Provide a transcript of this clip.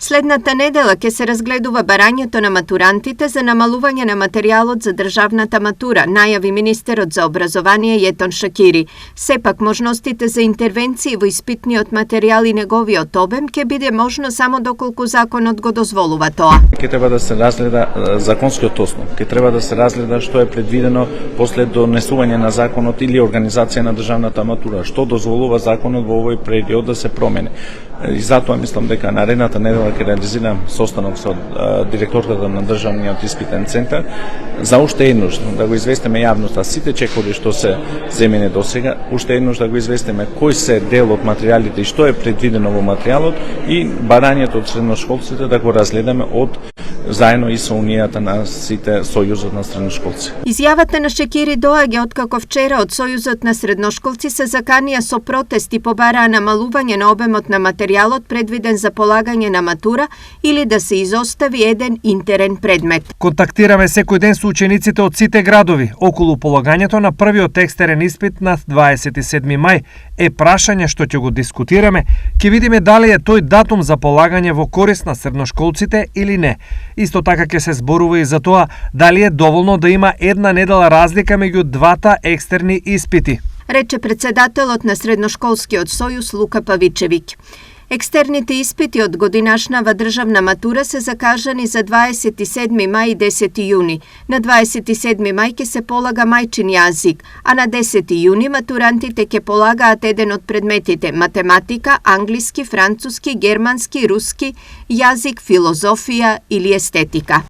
Следната недела ќе се разгледува барањето на матурантите за намалување на материјалот за државната матура, најави министерот за образование Јетон Шакири. Сепак можностите за интервенции во испитниот материјал и неговиот обем ќе биде можно само доколку законот го дозволува тоа. Ќе треба да се разгледа законскиот основ, ќе треба да се разгледа што е предвидено после донесување на законот или организација на државната матура, што дозволува законот во овој период да се промени. И затоа мислам дека наредната недела ќе реализирам состанок со директорката на државниот испитен центар за уште еднаш да го известиме јавноста сите чекови што се земени досега, уште еднаш да го известиме кој се дел од материјалите и што е предвидено во материјалот и барањето од средношколците да го разгледаме од заедно и со унијата на сите сојузот на средношколци. Изјавата на Шакири доаѓа откако вчера од Сојузот на средношколци се заканија со протести побараа намалување на обемот на материјалот предвиден за полагање на матура или да се изостави еден интерен предмет. Контактираме секој ден со учениците од сите градови околу полагањето на првиот екстерен испит на 27 мај. Е прашање што ќе го дискутираме, ќе видиме дали е тој датум за полагање во корист на средношколците или не. Исто така ќе се зборува и за тоа дали е доволно да има една недела разлика меѓу двата екстерни испити, рече председателот на Средношколскиот сојуз Лука Павичевиќ. Екстерните испити од годинашнава државна матура се закажани за 27 мај и 10 јуни. На 27 мај ќе се полага мајчин јазик, а на 10 јуни матурантите ќе полагаат еден од предметите математика, англиски, француски, германски, руски, јазик, филозофија или естетика.